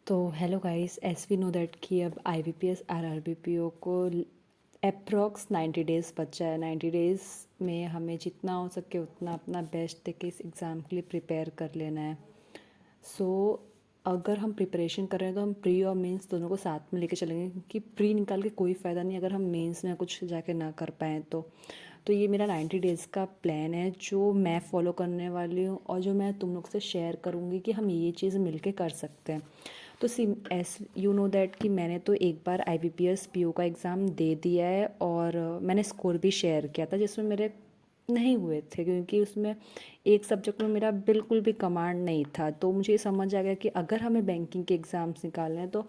तो hello guys, as we know that कि अब IBPS RRBPO को अप्रॉक्स 90 डेज़ बचा है। 90 डेज़ में हमें जितना हो सके उतना अपना बेस्ट देके इस एग्ज़ाम के लिए प्रिपेयर कर लेना है। सो अगर हम प्रिपरेशन कर रहे हैं तो हम प्री और मेंस दोनों को साथ में लेके चलेंगे, क्योंकि प्री निकाल के कोई फ़ायदा नहीं अगर हम मेंस में कुछ जाके ना कर पाएँ तो ये मेरा 90 डेज़ का प्लान है जो मैं फ़ॉलो करने वाली हूँ और जो मैं तुम लोग से शेयर करूँगी कि हम ये चीज़ मिलके कर सकते हैं। तो SIM S you know that कि मैंने तो एक बार IBPS PO का एग्ज़ाम दे दिया है और मैंने स्कोर भी शेयर किया था जिसमें मेरे नहीं हुए थे, क्योंकि उसमें एक सब्जेक्ट में मेरा बिल्कुल भी कमांड नहीं था। तो मुझे ये समझ आ गया कि अगर हमें बैंकिंग के एग्ज़ाम्स निकालने हैं तो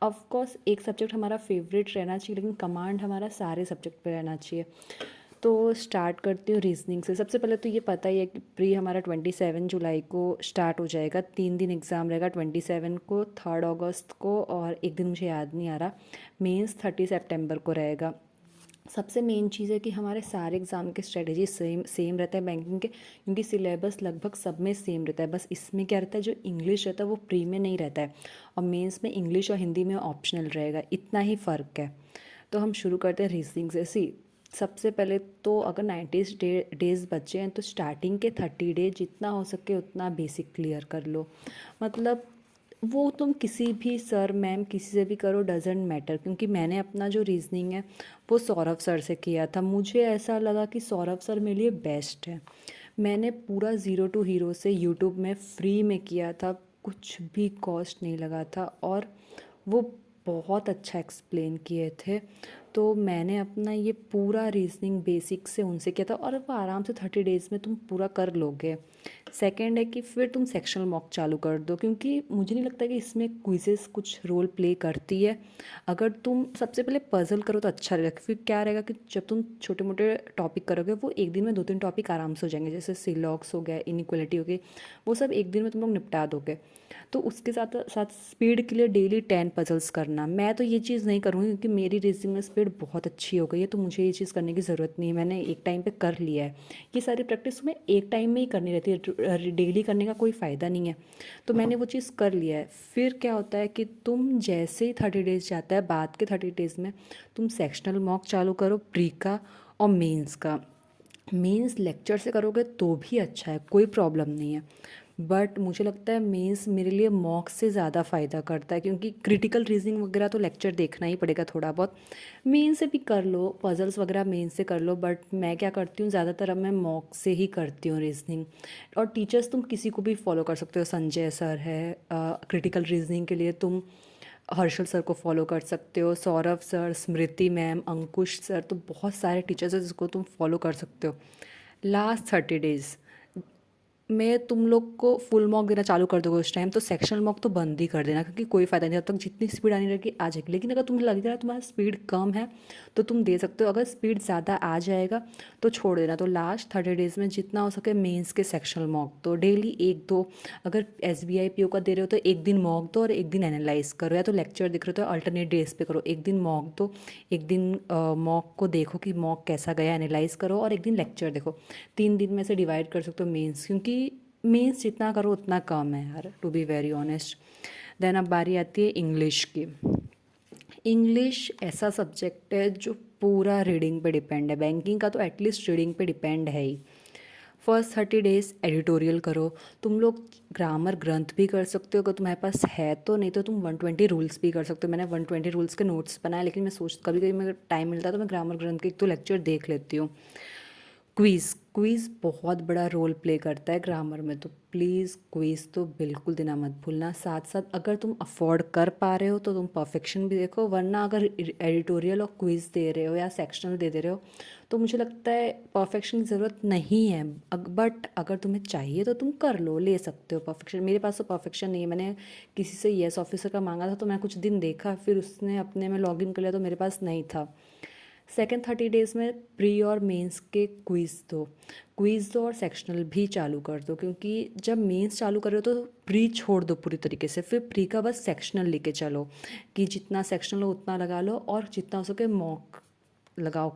ऑफ कोर्स एक सब्जेक्ट हमारा फेवरेट रहना चाहिए, लेकिन कमांड हमारा सारे सब्जेक्ट पे रहना चाहिए। तो स्टार्ट करती हूँ रीजनिंग से। सबसे पहले तो ये पता ही है कि प्री हमारा 27 जुलाई को स्टार्ट हो जाएगा। 3 दिन एग्ज़ाम रहेगा, 27 को, 3 अगस्त को और एक दिन मुझे याद नहीं आ रहा। मेंस 30 सितंबर को रहेगा। सबसे मेन चीज़ है कि हमारे सारे एग्ज़ाम के स्ट्रेटजी सेम सेम रहता है बैंकिंग के, क्योंकि सिलेबस लगभग सब में सेम रहता है। बस इसमें क्या रहता है, जो इंग्लिश रहता है वो प्री में नहीं रहता है और मेंस में इंग्लिश और हिंदी में ऑप्शनल रहेगा, इतना ही फ़र्क है। तो हम शुरू करते हैं रीजनिंग से। सबसे पहले तो अगर 90 डेज़ बचे हैं तो स्टार्टिंग के 30 डे जितना हो सके उतना बेसिक क्लियर कर लो। मतलब वो तुम किसी भी सर मैम किसी से भी करो, डजेंट मैटर, क्योंकि मैंने अपना जो रीजनिंग है वो सौरभ सर से किया था। मुझे ऐसा लगा कि सौरभ सर मेरे लिए बेस्ट है। मैंने पूरा ज़ीरो टू हीरो से यूट्यूब में फ्री में किया था, कुछ भी कॉस्ट नहीं लगा था और वो बहुत अच्छा एक्सप्लेन किए थे। तो मैंने अपना ये पूरा रीजनिंग बेसिक से उनसे किया था और वो आराम से 30 डेज़ में तुम पूरा कर लोगे। सेकंड है कि फिर तुम सेक्शनल मॉक चालू कर दो, क्योंकि मुझे नहीं लगता कि इसमें क्विजेस कुछ रोल प्ले करती है। अगर तुम सबसे पहले पजल करो तो अच्छा रहेगा। फिर क्या रहेगा कि जब तुम छोटे मोटे टॉपिक करोगे वो एक दिन में 2-3 टॉपिक आराम से हो जाएंगे, जैसे सिलॉक्स हो गया, इनइक्वलिटी हो गई, वो सब एक दिन में तुम लोग निपटा दोगे। तो उसके साथ साथ स्पीड के लिए डेली 10 पजल्स करना। मैं तो ये चीज़ नहीं करूँगी क्योंकि मेरी रीजनिंग में स्पीड बहुत अच्छी हो गई है, तो मुझे ये चीज़ करने की ज़रूरत नहीं है, मैंने एक टाइम पे कर लिया है। ये सारी प्रैक्टिस तुम्हें एक टाइम में ही करनी रहती है, डेली करने का कोई फ़ायदा नहीं है। तो मैंने वो चीज़ कर लिया है। फिर क्या होता है कि तुम जैसे ही 30 डेज़ जाता है, बाद के 30 डेज़ में तुम सेक्शनल मॉक चालू करो, प्री का और मेंस का। मेंस लेक्चर से करोगे तो भी अच्छा है, कोई प्रॉब्लम नहीं है, बट मुझे लगता है मेंस मेरे लिए मॉक से ज़्यादा फ़ायदा करता है, क्योंकि क्रिटिकल रीजनिंग वगैरह तो लेक्चर देखना ही पड़ेगा थोड़ा बहुत। मेन से भी कर लो, पजल्स वगैरह मेन से कर लो, बट मैं क्या करती हूँ ज़्यादातर, अब मैं मॉक से ही करती हूँ रीजनिंग। और टीचर्स तुम किसी को भी फॉलो कर सकते हो, संजय सर है क्रिटिकल रीजनिंग के लिए, तुम हर्षल सर को फॉलो कर सकते हो, सौरभ सर, स्मृति मैम, अंकुश सर, तो बहुत सारे टीचर्स हैं जिसको तुम फॉलो कर सकते हो। लास्ट 30 डेज़ में तुम लोग को फुल मॉक देना चालू कर दोगे उस टाइम, तो सेक्शनल मॉक तो बंद ही कर देना, क्योंकि कोई फ़ायदा नहीं, जब तक जितनी स्पीड आनी रहेगी आ जाएगी। लेकिन अगर तुम्हें लग रहा है तुम्हारा स्पीड कम है तो तुम दे सकते हो, अगर स्पीड ज़्यादा आ जाएगा तो छोड़ देना। तो लास्ट 30 डेज़ में जितना हो सके मेंस के सेक्शनल मॉक दो, डेली एक दो। अगर SBI PO का दे रहे हो तो एक दिन मॉक दो और एक दिन एनालाइज करो, या तो लेक्चर दिख रहे हो तो अल्टरनेट डेज पे करो, एक दिन मॉक दो, एक दिन मॉक को देखो कि मॉक कैसा गया, एनालाइज करो, और एक दिन लेक्चर देखो। 3 दिन में से डिवाइड कर सकते हो मेंस, क्योंकि मीन्स जितना करो उतना कम है यार, to be very honest. Then अब बारी आती है इंग्लिश की। इंग्लिश ऐसा सब्जेक्ट है जो पूरा रीडिंग पे डिपेंड है, बैंकिंग का तो एटलीस्ट रीडिंग पे डिपेंड है ही। फर्स्ट 30 डेज़ एडिटोरियल करो। तुम लोग ग्रामर ग्रंथ भी कर सकते हो अगर तुम्हारे पास है तो, नहीं तो तुम 120 रूल्स भी कर सकते हो। मैंने 120 रूल्स के नोट्स बनाए, लेकिन मैं सोच कभी कभी मेरे टाइम मिलता है तो मैं ग्रामर ग्रंथ के एक तो लेक्चर देख लेती हूँ। क्विज़ क्विज़ बहुत बड़ा रोल प्ले करता है ग्रामर में, तो प्लीज़ क्विज़ तो बिल्कुल देना मत भूलना। साथ साथ अगर तुम अफोर्ड कर पा रहे हो तो तुम परफेक्शन भी देखो, वरना अगर एडिटोरियल और क्विज़ दे रहे हो या सेक्शनल दे रहे हो तो मुझे लगता है परफेक्शन की ज़रूरत नहीं है। बट अगर तुम्हें चाहिए तो तुम कर लो, ले सकते हो परफेक्शन। मेरे पास तो परफेक्शन नहीं है, मैंने किसी से येस ऑफिसर का मांगा था तो मैं कुछ दिन देखा, फिर उसने अपने में लॉगिन कर लिया तो मेरे पास नहीं था। सेकेंड 30 डेज़ में प्री और मेंस के क्विज़ दो और सेक्शनल भी चालू कर दो, क्योंकि जब मेंस चालू कर रहे हो तो प्री छोड़ दो पूरी तरीके से, फिर प्री का बस सेक्शनल लेके चलो, कि जितना सेक्शनल हो उतना लगा लो और जितना हो सके मॉक लगाओ।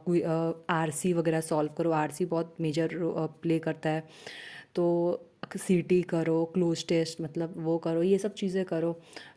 RC वगैरह सॉल्व करो, RC बहुत मेजर प्ले करता है। तो सीटी करो, क्लोज टेस्ट मतलब वो करो, ये सब चीज़ें करो।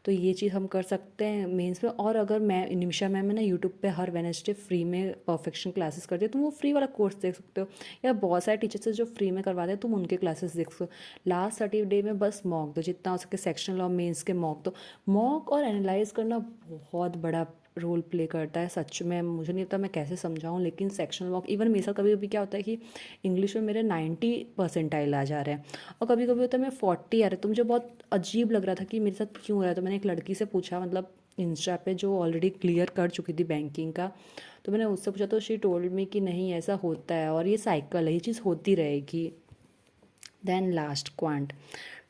तो ये चीज़ हम कर सकते हैं मेंस में। और अगर मैं निमिषा मैम है ना यूट्यूब पे हर वेडनेसडे फ्री में परफेक्शन क्लासेस करती है, तुम वो फ्री वाला कोर्स देख सकते हो। या बहुत सारे टीचर्स हैं जो फ्री में करवाते हैं, तुम उनके क्लासेस देख सकते हो। लास्ट 30 डे में बस मॉक दो, जितना हो सके सेक्शनल और मेंस के मॉक दो। मॉक और एनालाइज करना बहुत बड़ा रोल प्ले करता है सच में। मुझे नहीं पता मैं कैसे समझाऊँ, लेकिन सेक्शनल मॉक इवन मेरे साथ कभी कभी क्या होता है कि इंग्लिश में मेरे 90% आ जा रहे हैं और कभी कभी होता है मैं 40 आ रहे, तो मुझे बहुत अजीब लग रहा था कि मेरे साथ क्यों हो रहा है। तो मैंने एक लड़की से पूछा, मतलब इंस्टा पे, जो ऑलरेडी क्लियर कर चुकी थी बैंकिंग का। तो मैंने उससे पूछा तो शी टोल्ड मी कि नहीं ऐसा होता है और ये साइकिल है, ये चीज़ होती रहेगी। Then last quant.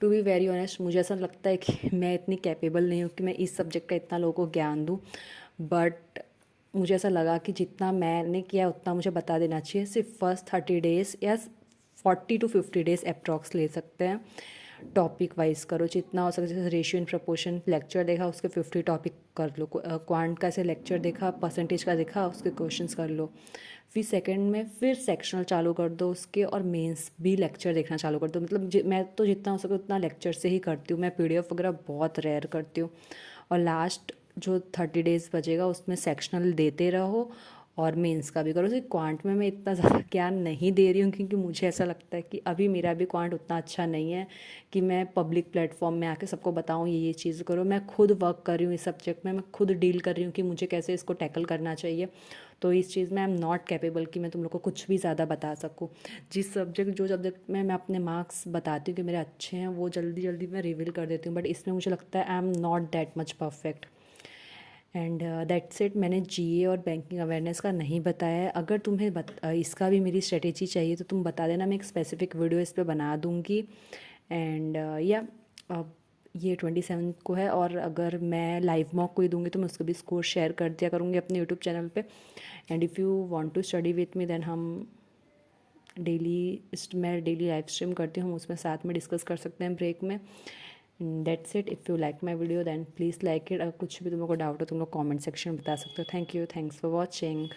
To be very honest, मुझे ऐसा लगता है कि मैं इतनी कैपेबल नहीं हूँ कि मैं इस सब्जेक्ट का इतना लोगों को ज्ञान दूँ। बट मुझे ऐसा लगा कि जितना मैंने किया उतना मुझे बता देना चाहिए। सिर्फ फर्स्ट 30 डेज़ या 40 to 50 डेज़ अप्रॉक्स ले सकते हैं। टॉपिक वाइज करो जितना हो सके, जैसे रेशियो इन प्रपोर्शन लेक्चर देखा उसके 50 टॉपिक कर लो। क्वांट का ऐसे लेक्चर देखा, परसेंटेज का देखा, उसके क्वेश्चंस कर लो। फिर सेकंड में फिर सेक्शनल चालू कर दो उसके, और मेंस भी लेक्चर देखना चालू कर दो। मतलब मैं तो जितना हो सके उतना लेक्चर से ही करती हूँ, मैं पीडीएफ वगैरह बहुत रेयर करती हूँ। और लास्ट जो 30 डेज़ बचेगा उसमें सेक्शनल देते रहो और मेंस का भी करो। सिर्फ क्वांट में मैं इतना ज़्यादा ज्ञान नहीं दे रही हूँ क्योंकि मुझे ऐसा लगता है कि अभी मेरा भी क्वांट उतना अच्छा नहीं है कि मैं पब्लिक प्लेटफॉर्म में आके सबको बताऊँ ये चीज़ करो। मैं खुद वर्क कर रही हूँ इस सब्जेक्ट में, मैं खुद डील कर रही हूँ कि मुझे कैसे इसको टैकल करना चाहिए। तो इस चीज़ में आई एम नॉट कैपेबल कि मैं तुम लोग को कुछ भी ज़्यादा बता सकूँ। जो सब्जेक्ट में मैं अपने मार्क्स बताती हूँ कि मेरे अच्छे हैं, वो जल्दी जल्दी मैं रिवील कर देती हूँ। बट इसमें मुझे लगता है I am not that much perfect. And that's it. मैंने जीए और बैंकिंग अवेयरनेस का नहीं बताया है। अगर तुम्हें इसका भी मेरी स्ट्रेटेजी चाहिए तो तुम बता देना, मैं एक स्पेसिफिक वीडियो इस पर बना दूँगी। एंड या अब ये 27 को है, और अगर मैं लाइव मॉक कोई दूँगी तो मैं उसको भी स्कोर शेयर कर दिया करूँगी अपने यूट्यूब चैनल पे। And if you want to study with me then हम मैं डेली लाइव स्ट्रीम करती हूँ, हम उसमें साथ में डिस्कस कर सकते हैं ब्रेक में। That's it. If you like my video then please like it. अगर कुछ भी तुम लोग को डाउट हो तुम लोग कॉमेंट सेक्शन में बता सकते हो। Thank you, thanks for watching.